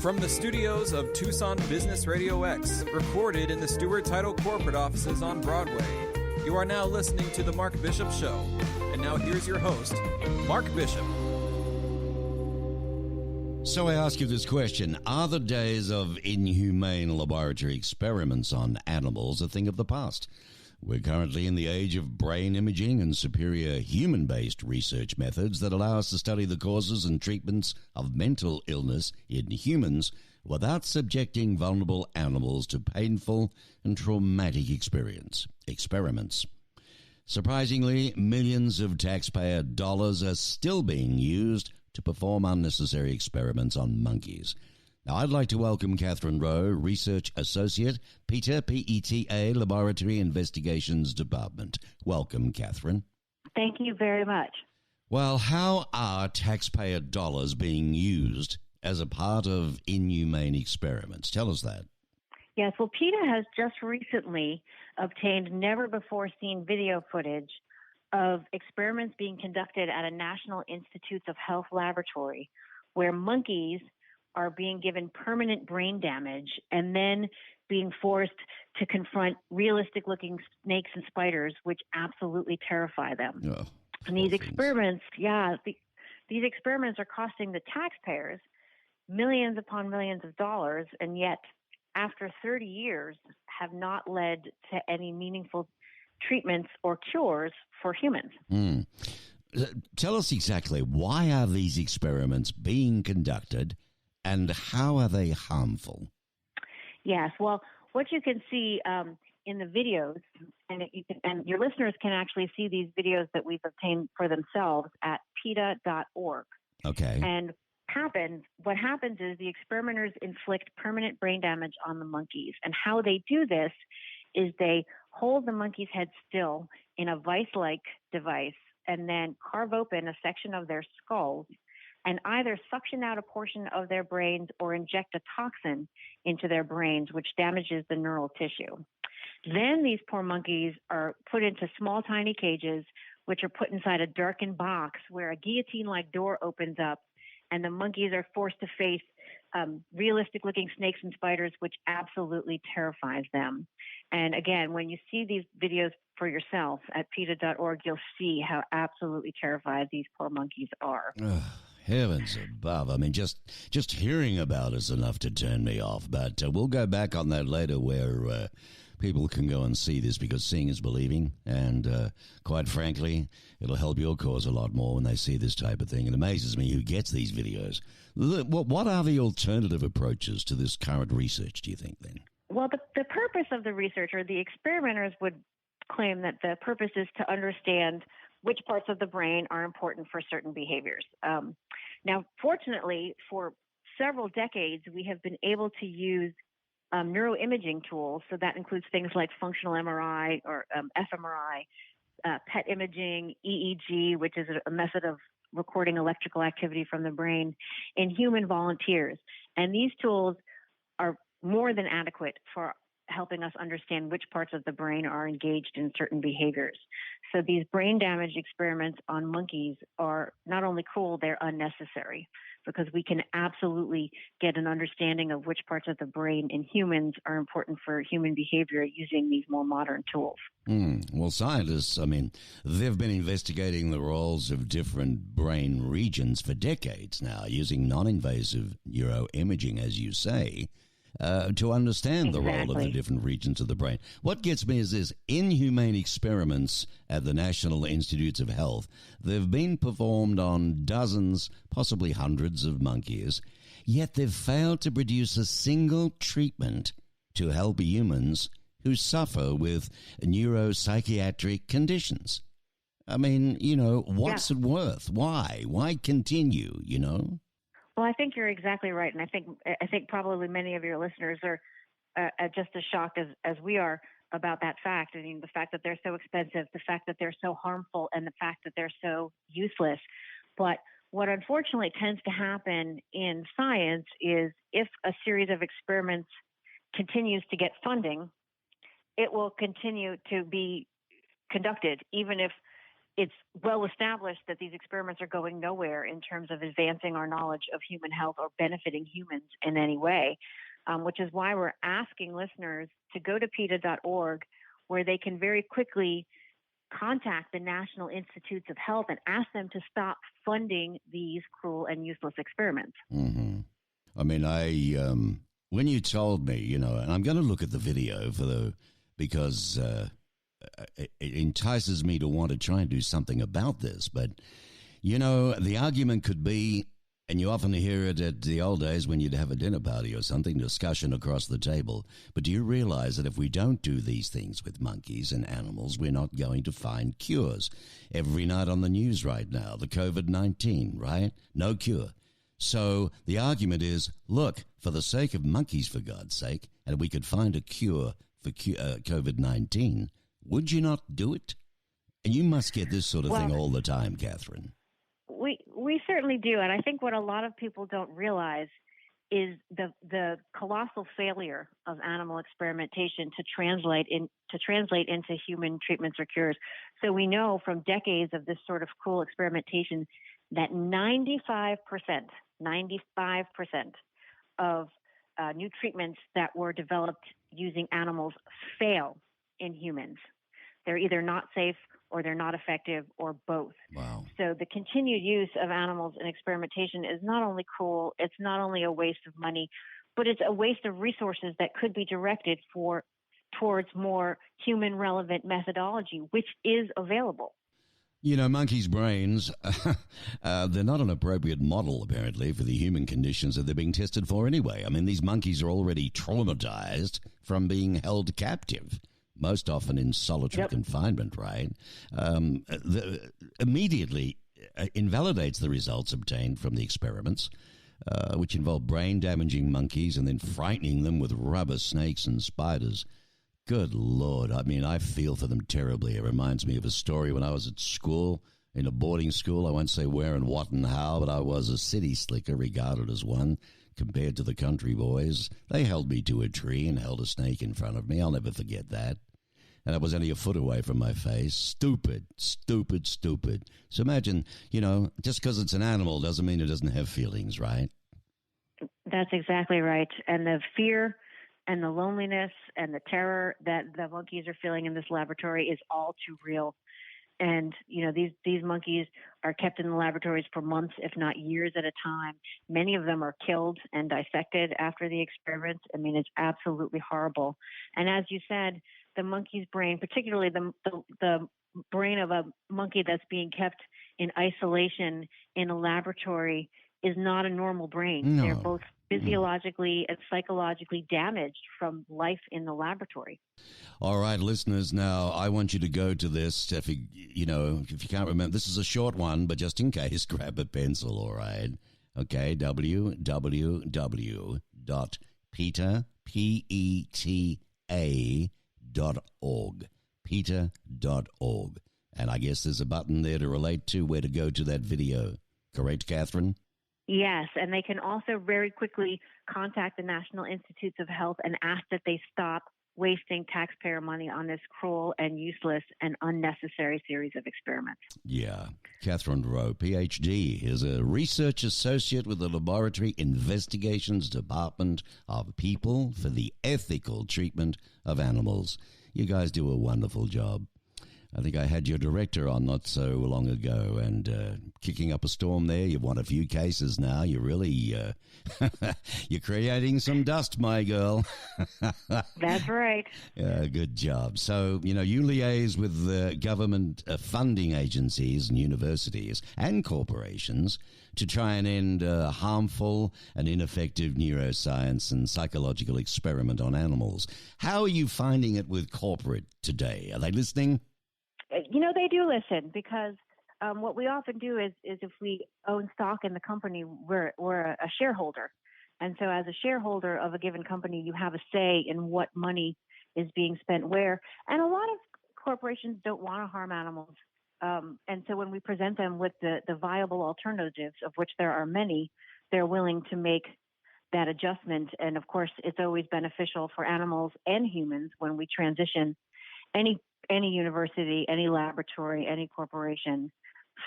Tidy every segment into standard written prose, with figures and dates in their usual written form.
From the studios of Tucson Business Radio X, recorded in the Stewart Title corporate offices on Broadway, you are now listening to The Mark Bishop Show. And now here's your host, Mark Bishop. So I ask you this question. Are the days of inhumane laboratory experiments on animals a thing of the past? We're currently in the age of brain imaging and superior human-based research methods that allow us to study the causes and treatments of mental illness in humans without subjecting vulnerable animals to painful and traumatic experiments. Surprisingly, millions of taxpayer dollars are still being used to perform unnecessary experiments on monkeys. Now, I'd like to welcome Katherine Roe, Research Associate, PETA, PETA, Laboratory Investigations Department. Welcome, Katherine. Thank you very much. Well, how are taxpayer dollars being used as a part of inhumane experiments? Tell us that. Yes, well, PETA has just recently obtained never-before-seen video footage of experiments being conducted at a National Institutes of Health laboratory where monkeys are being given permanent brain damage and then being forced to confront realistic-looking snakes and spiders, which absolutely terrify them. Oh, and these experiments, these experiments are costing the taxpayers millions upon millions of dollars, and yet after 30 years have not led to any meaningful treatments or cures for humans. Tell us exactly, why are these experiments being conducted and how are they harmful? Yes, well, what you can see in the videos, and your listeners can actually see these videos that we've obtained for themselves at PETA.org. Okay. And what happens is the experimenters inflict permanent brain damage on the monkeys. And how they do this is they hold the monkey's head still in a vice-like device and then carve open a section of their skulls and either suction out a portion of their brains or inject a toxin into their brains, which damages the neural tissue. Then these poor monkeys are put into small, tiny cages, which are put inside a darkened box where a guillotine-like door opens up, and the monkeys are forced to face realistic-looking snakes and spiders, which absolutely terrifies them. And again, when you see these videos for yourself at PETA.org, you'll see how absolutely terrified these poor monkeys are. Heavens above. I mean, just hearing about it's enough to turn me off. But we'll go back on that later where people can go and see this because seeing is believing. And quite frankly, it'll help your cause a lot more when they see this type of thing. It amazes me who gets these videos. What are the alternative approaches to this current research, do you think, then? Well, the purpose of the research, or the experimenters would claim that the purpose is to understand which parts of the brain are important for certain behaviors. Now, fortunately, for several decades, we have been able to use neuroimaging tools. So that includes things like functional MRI or fMRI, PET imaging, EEG, which is a method of recording electrical activity from the brain, in human volunteers. And these tools are more than adequate for helping us understand which parts of the brain are engaged in certain behaviors. So these brain damage experiments on monkeys are not only cruel, they're unnecessary, because we can absolutely get an understanding of which parts of the brain in humans are important for human behavior using these more modern tools. Well, scientists, I mean, they've been investigating the roles of different brain regions for decades now, using non-invasive neuroimaging, as you say, to understand the role of the different regions of the brain. What gets me is this: inhumane experiments at the National Institutes of Health, they've been performed on dozens, possibly hundreds of monkeys, yet they've failed to produce a single treatment to help humans who suffer with neuropsychiatric conditions. I mean, what's it worth? Why? Why continue, Well, I think you're exactly right, and I think probably many of your listeners are just as shocked as we are about that fact. I mean, the fact that they're so expensive, the fact that they're so harmful, and the fact that they're so useless. But what unfortunately tends to happen in science is if a series of experiments continues to get funding, it will continue to be conducted, even if it's well established that these experiments are going nowhere in terms of advancing our knowledge of human health or benefiting humans in any way, which is why we're asking listeners to go to PETA.org, where they can very quickly contact the National Institutes of Health and ask them to stop funding these cruel and useless experiments. Mm-hmm. I mean, when you told me, and I'm going to look at the video because it entices me to want to try and do something about this. But, the argument could be, and you often hear it at the old days when you'd have a dinner party or something, discussion across the table. But do you realize that if we don't do these things with monkeys and animals, we're not going to find cures? Every night on the news right now, the COVID-19, right? No cure. So the argument is, look, for the sake of monkeys, for God's sake, and we could find a cure for COVID-19, would you not do it? And you must get this sort of thing all the time, Katherine. We certainly do, and I think what a lot of people don't realize is the colossal failure of animal experimentation to translate into human treatments or cures. So we know from decades of this sort of cruel experimentation that 95% of new treatments that were developed using animals fail in humans. They're either not safe or they're not effective or both. Wow. So the continued use of animals in experimentation is not only cruel, it's not only a waste of money, but it's a waste of resources that could be directed towards more human-relevant methodology, which is available. Monkeys' brains, they're not an appropriate model, apparently, for the human conditions that they're being tested for anyway. I mean, these monkeys are already traumatized from being held captive, most often in solitary confinement, right? Immediately invalidates the results obtained from the experiments, which involve brain-damaging monkeys and then frightening them with rubber snakes and spiders. Good Lord. I mean, I feel for them terribly. It reminds me of a story when I was at school, in a boarding school. I won't say where and what and how, but I was a city slicker, regarded as one, compared to the country boys. They held me to a tree and held a snake in front of me. I'll never forget that. And I was only a foot away from my face. Stupid, stupid, stupid. So imagine, just because it's an animal doesn't mean it doesn't have feelings, right? That's exactly right. And the fear and the loneliness and the terror that the monkeys are feeling in this laboratory is all too real. And, these monkeys are kept in the laboratories for months, if not years at a time. Many of them are killed and dissected after the experiments. I mean, it's absolutely horrible. And as you said, the monkey's brain, particularly the brain of a monkey that's being kept in isolation in a laboratory, is not a normal brain. No. They're both physiologically and psychologically damaged from life in the laboratory. All right, listeners, now I want you to go to this. If you can't remember, this is a short one, but just in case, grab a pencil, all right? Okay, www.PETA, PETA.org, PETA.org. And I guess there's a button there to relate to where to go to that video. Correct, Katherine? Yes, and they can also very quickly contact the National Institutes of Health and ask that they stop wasting taxpayer money on this cruel and useless and unnecessary series of experiments. Yeah. Katherine Roe, Ph.D., is a research associate with the LaboratoryInvestigations Department of People for the Ethical Treatment of Animals. You guys do a wonderful job. I think I had your director on not so long ago, and kicking up a storm there. You've won a few cases now. You're really, you're creating some dust, my girl. That's right. Good job. So, you liaise with the government funding agencies and universities and corporations to try and end harmful and ineffective neuroscience and psychological experiment on animals. How are you finding it with corporate today? Are they listening? They do listen, because what we often do is if we own stock in the company, we're a shareholder. And so as a shareholder of a given company, you have a say in what money is being spent where. And a lot of corporations don't want to harm animals. And so when we present them with the viable alternatives, of which there are many, they're willing to make that adjustment. And of course, it's always beneficial for animals and humans when we transition any any university, any laboratory, any corporation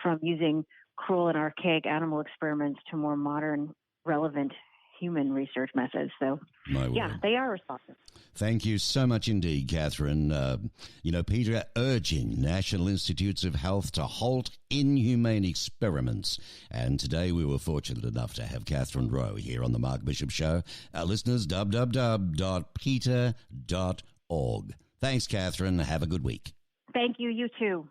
from using cruel and archaic animal experiments to more modern, relevant human research methods. So, they are responsive. Thank you so much indeed, Katherine. PETA urging National Institutes of Health to halt inhumane experiments. And today we were fortunate enough to have Katherine Roe here on the Mark Bishop Show. Our listeners, www.peta.org. Thanks, Katherine. Have a good week. Thank you. You too.